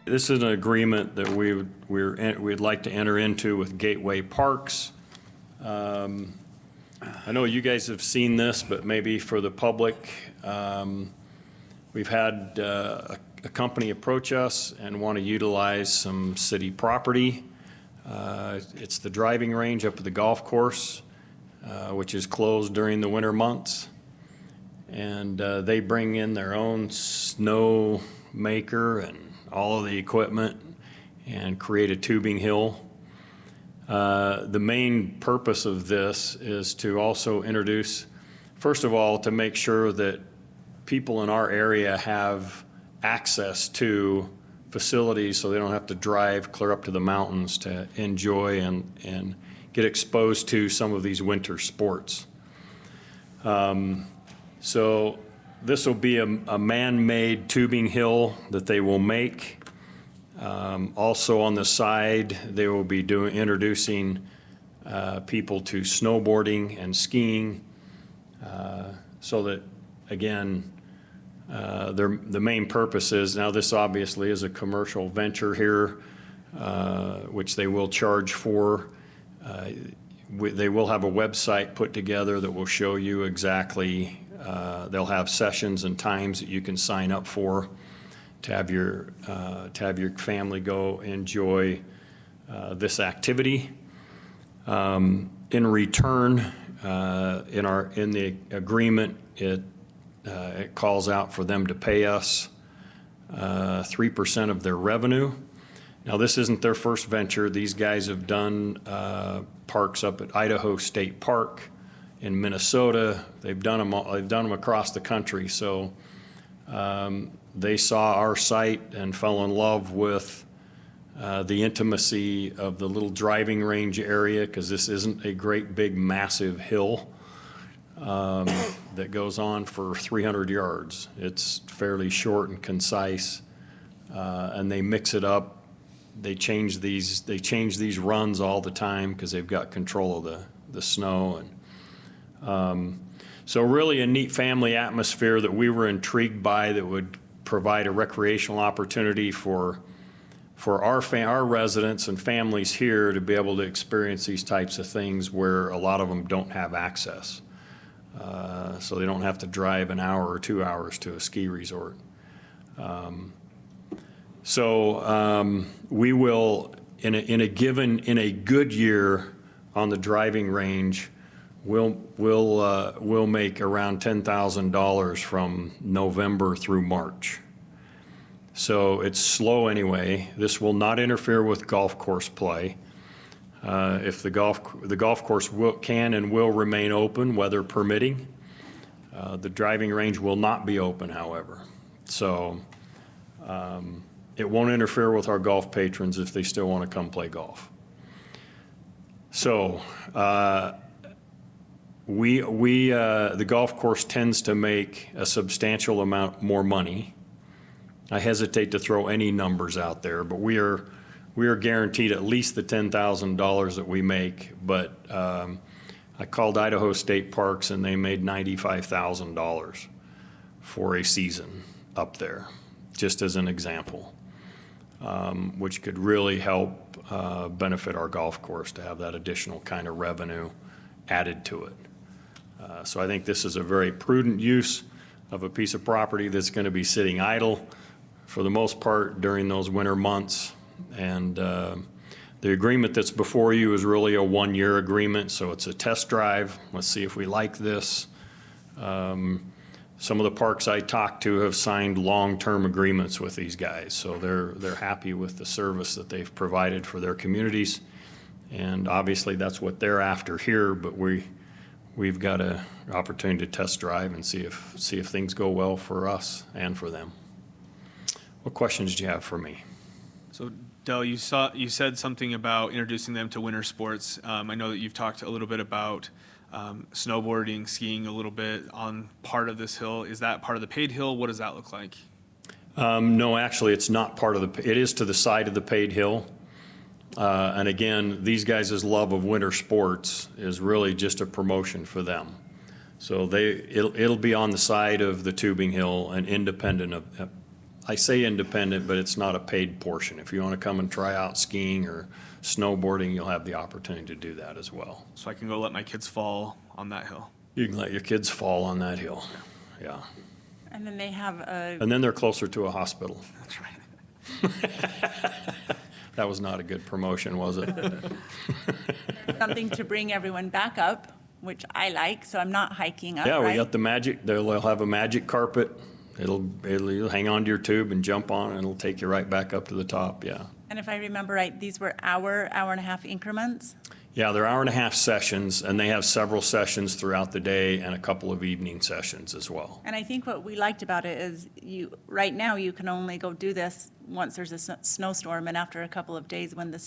This is an agreement that we'd like to enter into with Gateway Parks. I know you guys have seen this, but maybe for the public, we've had a company approach us and want to utilize some city property. It's the driving range up at the golf course, which is closed during the winter months. And they bring in their own snow maker and all of the equipment and create a tubing hill. The main purpose of this is to also introduce, first of all, to make sure that people in our area have access to facilities so they don't have to drive clear up to the mountains to enjoy and get exposed to some of these winter sports. So this will be a man-made tubing hill that they will make. Also on the side, they will be introducing people to snowboarding and skiing, so that, again, the main purpose is, now this obviously is a commercial venture here, which they will charge for. They will have a website put together that will show you exactly, they'll have sessions and times that you can sign up for to have your family go enjoy this activity. In return, in the agreement, it calls out for them to pay us 3% of their revenue. Now, this isn't their first venture. These guys have done parks up at Idaho State Park in Minnesota. They've done them across the country. So they saw our site and fell in love with the intimacy of the little driving range area, because this isn't a great big massive hill that goes on for 300 yards. It's fairly short and concise, and they mix it up. They change these runs all the time because they've got control of the snow. And so really a neat family atmosphere that we were intrigued by, that would provide a recreational opportunity for our residents and families here to be able to experience these types of things where a lot of them don't have access. So they don't have to drive an hour or 2 hours to a ski resort. We will, in a good year on the driving range, we'll make around $10,000 from November through March. So it's slow anyway. This will not interfere with golf course play. If the golf course can and will remain open, weather permitting. The driving range will not be open, however. So it won't interfere with our golf patrons if they still want to come play golf. So the golf course tends to make a substantial amount more money. I hesitate to throw any numbers out there, but we are guaranteed at least the $10,000 that we make. But I called Idaho State Parks and they made $95,000 for a season up there, just as an example, which could really help benefit our golf course to have that additional kind of revenue added to it. So I think this is a very prudent use of a piece of property that's going to be sitting idle for the most part during those winter months. And the agreement that's before you is really a one-year agreement, so it's a test drive. Let's see if we like this. Some of the parks I talked to have signed long-term agreements with these guys, so they're happy with the service that they've provided for their communities. And obviously that's what they're after here, but we've got an opportunity to test drive and see if things go well for us and for them. What questions do you have for me? So Del, you said something about introducing them to winter sports. I know that you've talked a little bit about snowboarding, skiing a little bit on part of this hill. Is that part of the paid hill? What does that look like? No, actually, it's not part of it is to the side of the paid hill. And again, these guys' love of winter sports is really just a promotion for them. So it'll be on the side of the tubing hill and independent I say independent, but it's not a paid portion. If you want to come and try out skiing or snowboarding, you'll have the opportunity to do that as well. So I can go let my kids fall on that hill. You can let your kids fall on that hill, yeah. And then they have a, And then they're closer to a hospital. That's right. That was not a good promotion, was it? something to bring everyone back up, which I like, so I'm not hiking up, Yeah, we right? got the magic, they'll have a magic carpet. You'll hang onto your tube and jump on, and it'll take you right back up to the top, yeah. And if I remember right, these were hour and a half increments? Yeah, they're hour-and-a-half sessions, and they have several sessions throughout the day and a couple of evening sessions as well. And I think what we liked about it is right now, you can only go do this once there's a snowstorm, and after a couple of days when the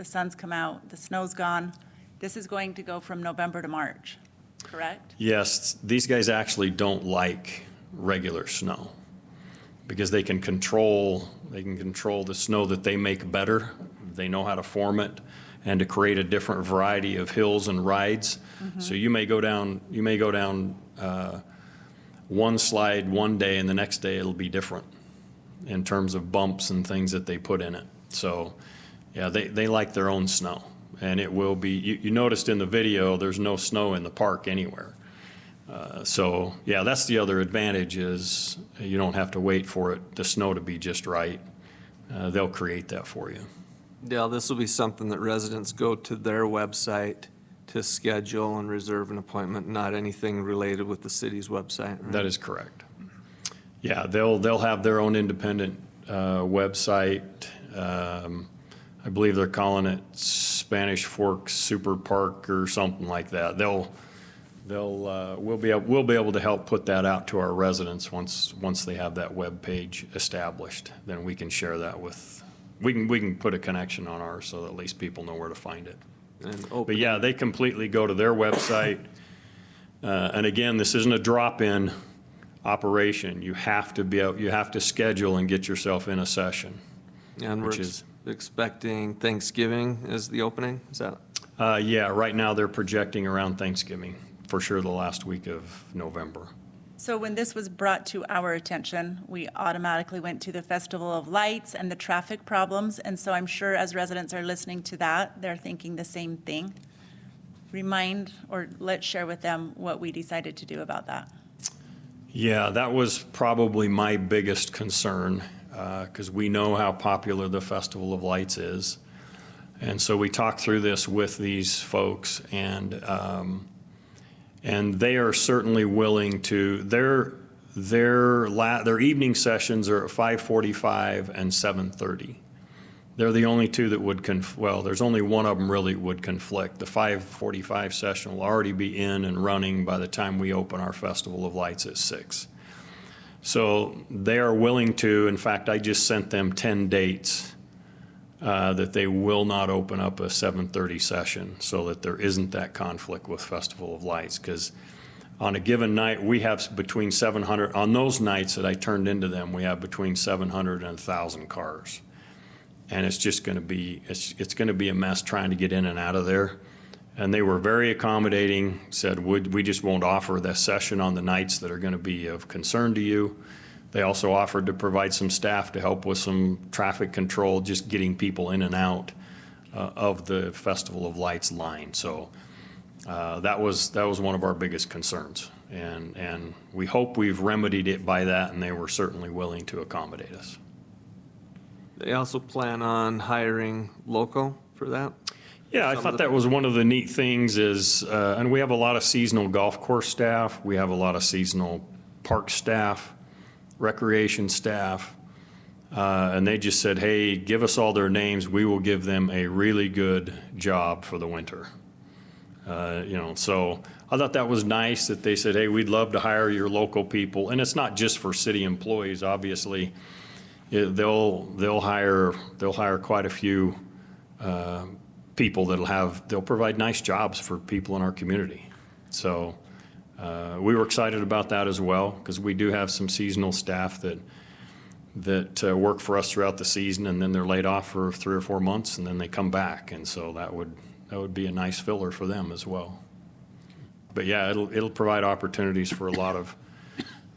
sun's come out, the snow's gone. This is going to go from November to March, correct? Yes, these guys actually don't like regular snow because they can control the snow that they make better. They know how to form it and to create a different variety of hills and rides. So you may go down one slide one day, and the next day it'll be different in terms of bumps and things that they put in it. So, yeah, they like their own snow. And it will be, you noticed in the video, there's no snow in the park anywhere. So, yeah, that's the other advantage is you don't have to wait for the snow to be just right. They'll create that for you. Dale, this will be something that residents go to their website to schedule and reserve an appointment, not anything related with the city's website, right? That is correct. Yeah, they'll have their own independent website. I believe they're calling it Spanish Forks Super Park or something like that. We'll be able to help put that out to our residents once they have that web page established. Then we can share that with, we can put a connection on ours so that at least people know where to find it. And But open, yeah, they completely go to their website. And again, this isn't a drop-in operation. You have to schedule and get yourself in a session. and we're which is- expecting Thanksgiving as the opening, is that? Yeah, right now they're projecting around Thanksgiving, for sure the last week of November. So when this was brought to our attention, we automatically went to the Festival of Lights and the traffic problems, and so I'm sure as residents are listening to that, they're thinking the same thing. Remind, or let's share with them what we decided to do about that. Yeah, that was probably my biggest concern, because we know how popular the Festival of Lights is. And so we talked through this with these folks, and they are certainly willing to, their evening sessions are at 5:45 and 7:30. They're the only two that would, there's only one of them really would conflict. The 5:45 session will already be in and running by the time we open our Festival of Lights at 6. So they are willing to, in fact, I just sent them 10 dates that they will not open up a 7:30 session so that there isn't that conflict with Festival of Lights. Because on a given night, we have between 700, on those nights that I turned into them, we have between 700 and 1,000 cars. And it's just going to be, it's going to be a mess trying to get in and out of there. And they were very accommodating, said, we just won't offer the session on the nights that are going to be of concern to you. They also offered to provide some staff to help with some traffic control, just getting people in and out of the Festival of Lights line. So that was one of our biggest concerns. And we hope we've remedied it by that, and they were certainly willing to accommodate us. They also plan on hiring local for that? Yeah, I Some of thought the- that was one of the neat things is, and we have a lot of seasonal golf course staff, we have a lot of seasonal park staff, recreation staff, and they just said, hey, give us all their names, we will give them a really good job for the winter. So I thought that was nice that they said, hey, we'd love to hire your local people, and it's not just for city employees, obviously. They'll hire quite a few people they'll provide nice jobs for people in our community. So we were excited about that as well, because we do have some seasonal staff that work for us throughout the season, and then they're laid off for 3 or 4 months, and then they come back, and so that would be a nice filler for them as well. But yeah, it'll provide opportunities for a lot of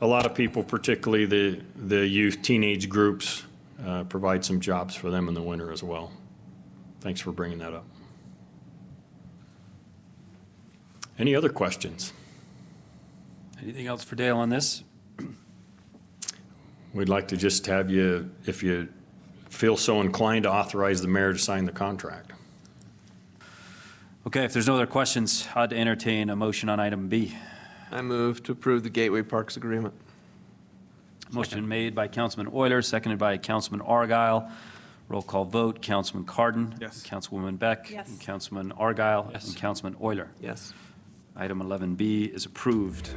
a lot of people, particularly the youth, teenage groups, provide some jobs for them in the winter as well. Thanks for bringing that up. Any other questions? Anything else for Dale on this? We'd like to just have you, if you feel so inclined, to authorize the mayor to sign the contract. Okay, if there's no other questions, I'd entertain a motion on item B. I move to approve the Gateway Parks Agreement. Motion made by Councilman Euler, seconded by Councilman Argyle. Roll call vote, Councilman Cardon. Yes. Councilwoman Beck. Yes. And Councilman Argyle. Yes. And Councilman Euler. Yes. Item 11B is approved.